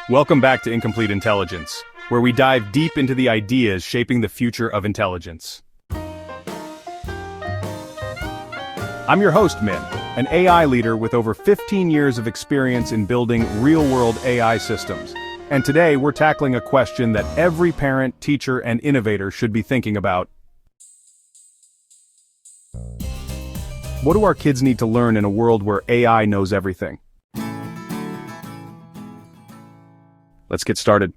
Welcome back to Incomplete Intelligence, where we dive deep into the ideas shaping the future of intelligence. I'm your host, Min, an AI leader with over 15 years of experience in building real-world AI systems. And today we're tackling a question that every parent, teacher, and innovator should be thinking about. What do our kids need to learn in a world where AI knows everything? Let's get started.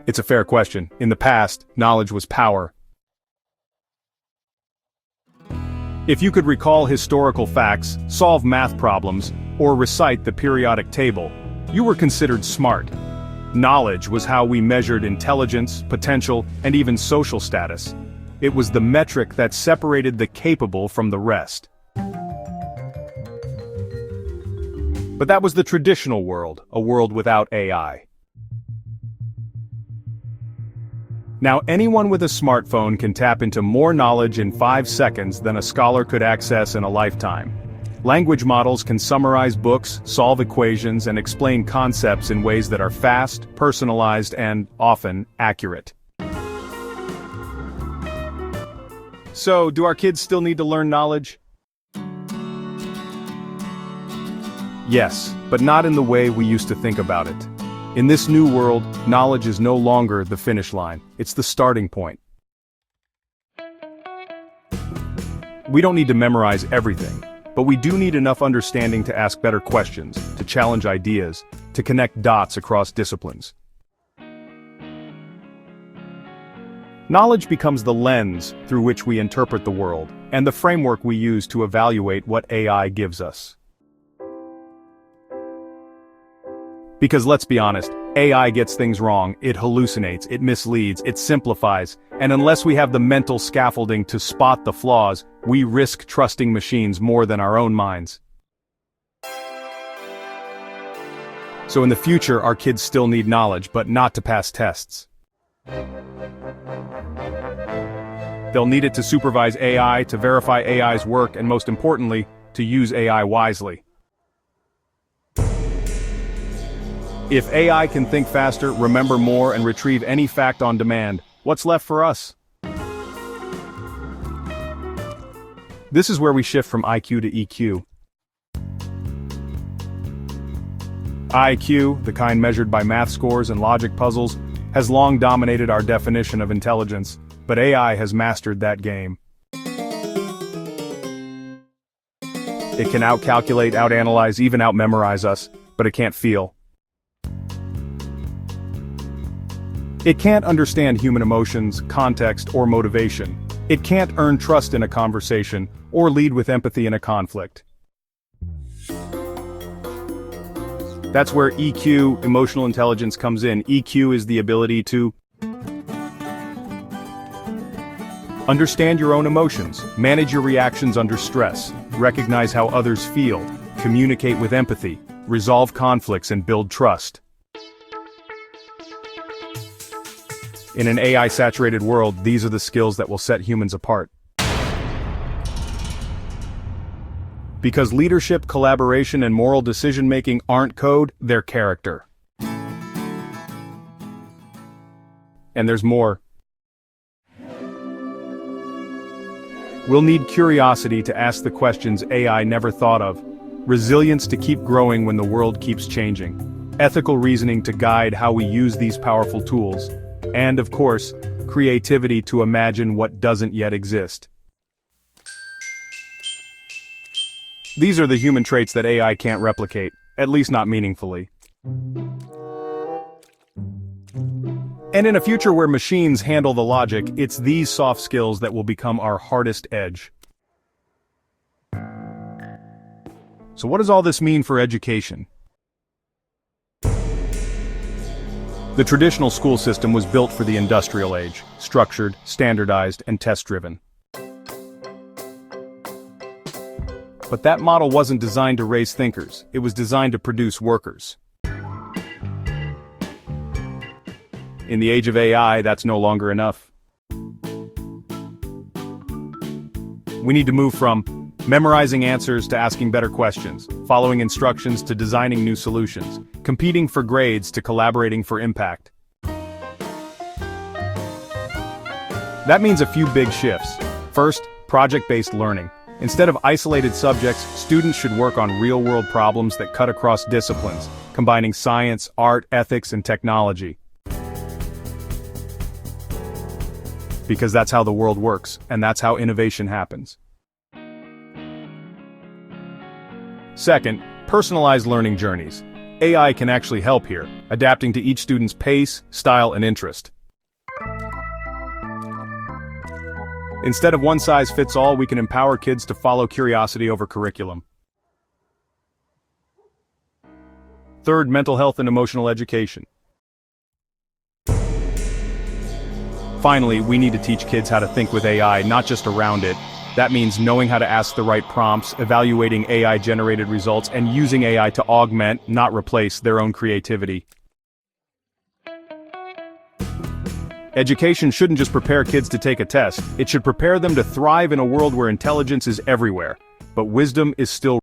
It's a fair question. In the past, knowledge was power. If you could recall historical facts, solve math problems, or recite the periodic table, you were considered smart. Knowledge was how we measured intelligence, potential, and even social status. It was the metric that separated the capable from the rest. But that was the traditional world, a world without AI. Now anyone with a smartphone can tap into more knowledge in 5 seconds than a scholar could access in a lifetime. Language models can summarize books, solve equations, and explain concepts in ways that are fast, personalized, and, often, accurate. So, do our kids still need to learn knowledge? Yes, but not in the way we used to think about it. In this new world, knowledge is no longer the finish line, it's the starting point. We don't need to memorize everything, but we do need enough understanding to ask better questions, to challenge ideas, to connect dots across disciplines. Knowledge becomes the lens through which we interpret the world, and the framework we use to evaluate what AI gives us. Because let's be honest, AI gets things wrong, it hallucinates, it misleads, it simplifies, and unless we have the mental scaffolding to spot the flaws, we risk trusting machines more than our own minds. So in the future, our kids still need knowledge, but not to pass tests. They'll need it to supervise AI, to verify AI's work, and most importantly, to use AI wisely. If AI can think faster, remember more, and retrieve any fact on demand, what's left for us? This is where we shift from IQ to EQ. IQ, the kind measured by math scores and logic puzzles, has long dominated our definition of intelligence, but AI has mastered that game. It can outcalculate, outanalyze, even outmemorize us, but it can't feel. It can't understand human emotions, context, or motivation. It can't earn trust in a conversation, or lead with empathy in a conflict. That's where EQ, emotional intelligence, comes in. EQ is the ability to understand your own emotions, manage your reactions under stress, recognize how others feel, communicate with empathy, resolve conflicts, and build trust. In an AI-saturated world, these are the skills that will set humans apart. Because leadership, collaboration, and moral decision-making aren't code, they're character. And there's more. We'll need curiosity to ask the questions AI never thought of, resilience to keep growing when the world keeps changing, ethical reasoning to guide how we use these powerful tools, and, of course, creativity to imagine what doesn't yet exist. These are the human traits that AI can't replicate, at least not meaningfully. And in a future where machines handle the logic, it's these soft skills that will become our hardest edge. So what does all this mean for education? The traditional school system was built for the industrial age, structured, standardized, and test-driven. But that model wasn't designed to raise thinkers, it was designed to produce workers. In the age of AI, that's no longer enough. We need to move from Memorizing answers to asking better questions, following instructions to designing new solutions, competing for grades to collaborating for impact. That means a few big shifts. First, project-based learning. Instead of isolated subjects, students should work on real-world problems that cut across disciplines, combining science, art, ethics, and technology. Because that's how the world works, and that's how innovation happens. Second, personalized learning journeys. AI can actually help here, adapting to each student's pace, style, and interest. Instead of one-size-fits-all, we can empower kids to follow curiosity over curriculum. Third, mental health and emotional education. Finally, we need to teach kids how to think with AI, not just around it. That means knowing how to ask the right prompts, evaluating AI-generated results, and using AI to augment, not replace, their own creativity. Education shouldn't just prepare kids to take a test, it should prepare them to thrive in a world where intelligence is everywhere, but wisdom is still